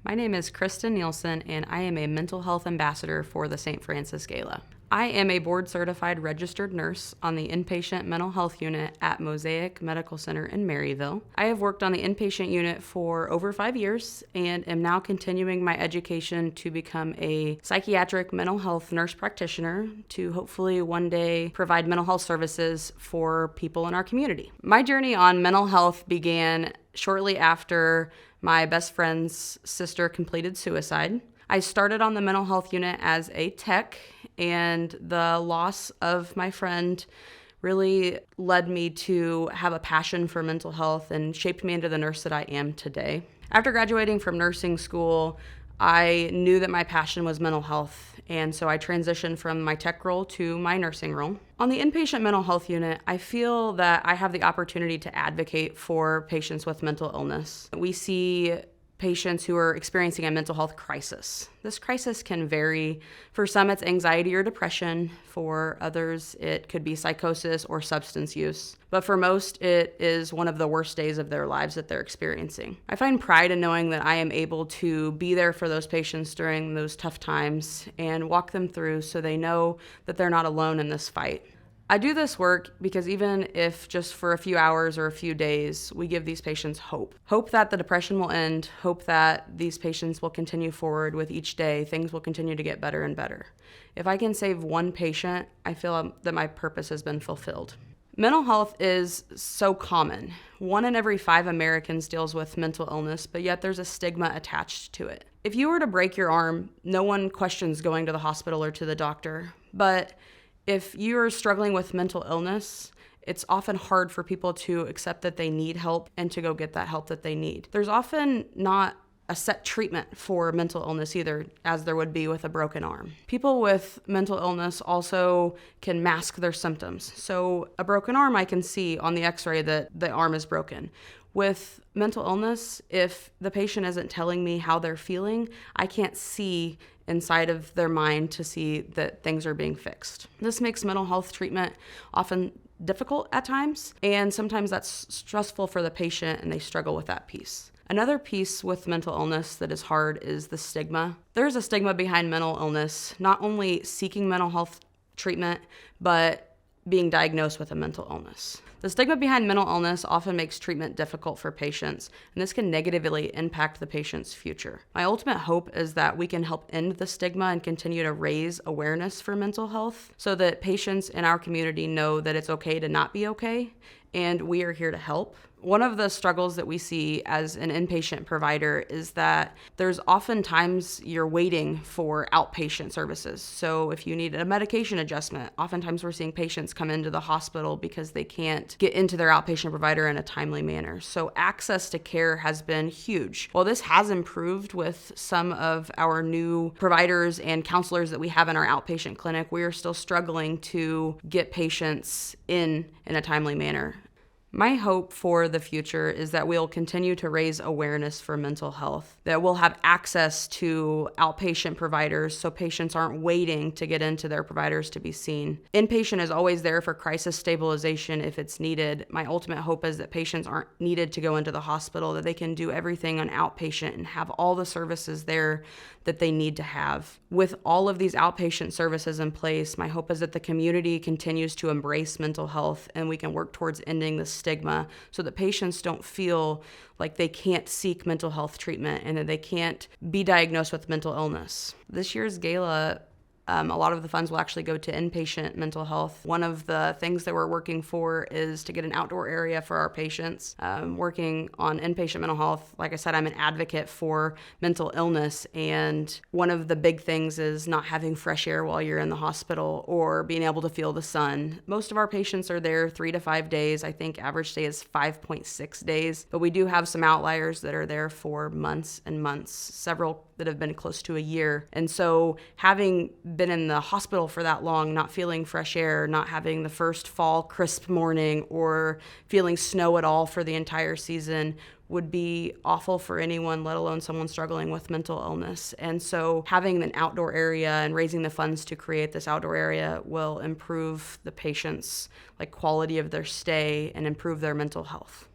My name is Kristen Nielson, and I am a mental health ambassador for the St. Francis Gala. I am a board-certified registered nurse on the inpatient mental health unit at Mosaic Medical Center in Maryville. I have worked on the inpatient unit for over 5 years and am now continuing my education to become a psychiatric mental health nurse practitioner to hopefully one day provide mental health services for people in our community. My journey on mental health began shortly after my best friend's sister completed suicide. I started on the mental health unit as a tech, and the loss of my friend really led me to have a passion for mental health and shaped me into the nurse that I am today. After graduating from nursing school, I knew that my passion was mental health, and so I transitioned from my tech role to my nursing role. On the inpatient mental health unit, I feel that I have the opportunity to advocate for patients with mental illness. We see patients who are experiencing a mental health crisis. This crisis can vary. For some, it's anxiety or depression. For others, it could be psychosis or substance use. But for most, it is one of the worst days of their lives that they're experiencing. I find pride in knowing that I am able to be there for those patients during those tough times and walk them through so they know that they're not alone in this fight. I do this work because even if just for a few hours or a few days, we give these patients hope. Hope that the depression will end, hope that these patients will continue forward with each day, things will continue to get better and better. If I can save one patient, I feel that my purpose has been fulfilled. Mental health is so common. 1 in every 5 Americans deals with mental illness, but yet there's a stigma attached to it. If you were to break your arm, no one questions going to the hospital or to the doctor, but if you're struggling with mental illness, it's often hard for people to accept that they need help and to go get that help that they need. There's often not a set treatment for mental illness either, as there would be with a broken arm. People with mental illness also can mask their symptoms. So a broken arm, I can see on the x-ray that the arm is broken. With mental illness, if the patient isn't telling me how they're feeling, I can't see inside of their mind to see that things are being fixed. This makes mental health treatment often difficult at times, and sometimes that's stressful for the patient and they struggle with that piece. Another piece with mental illness that is hard is the stigma. There's a stigma behind mental illness, not only seeking mental health treatment, but being diagnosed with a mental illness. The stigma behind mental illness often makes treatment difficult for patients, and this can negatively impact the patient's future. My ultimate hope is that we can help end the stigma and continue to raise awareness for mental health so that patients in our community know that it's okay to not be okay, and we are here to help. One of the struggles that we see as an inpatient provider is that there's often times you're waiting for outpatient services. So if you need a medication adjustment, oftentimes we're seeing patients come into the hospital because they can't get into their outpatient provider in a timely manner. So access to care has been huge. While this has improved with some of our new providers and counselors that we have in our outpatient clinic, we are still struggling to get patients in a timely manner. My hope for the future is that we'll continue to raise awareness for mental health, that we'll have access to outpatient providers so patients aren't waiting to get into their providers to be seen. Inpatient is always there for crisis stabilization if it's needed. My ultimate hope is that patients aren't needed to go into the hospital, that they can do everything on outpatient and have all the services there that they need to have. With all of these outpatient services in place, my hope is that the community continues to embrace mental health and we can work towards ending the stigma so that patients don't feel like they can't seek mental health treatment and that they can't be diagnosed with mental illness. This year's gala, a lot of the funds will actually go to inpatient mental health. One of the things that we're working for is to get an outdoor area for our patients. Working on inpatient mental health, like I said, I'm an advocate for mental illness, and one of the big things is not having fresh air while you're in the hospital or being able to feel the sun. Most of our patients are there 3 to 5 days. I think average stay is 5.6 days, but we do have some outliers that are there for months and months, several that have been close to a year. And so having been in the hospital for that long, not feeling fresh air, not having the first fall crisp morning or feeling snow at all for the entire season would be awful for anyone, let alone someone struggling with mental illness. And so having an outdoor area and raising the funds to create this outdoor area will improve the patients' quality of their stay and improve their mental health.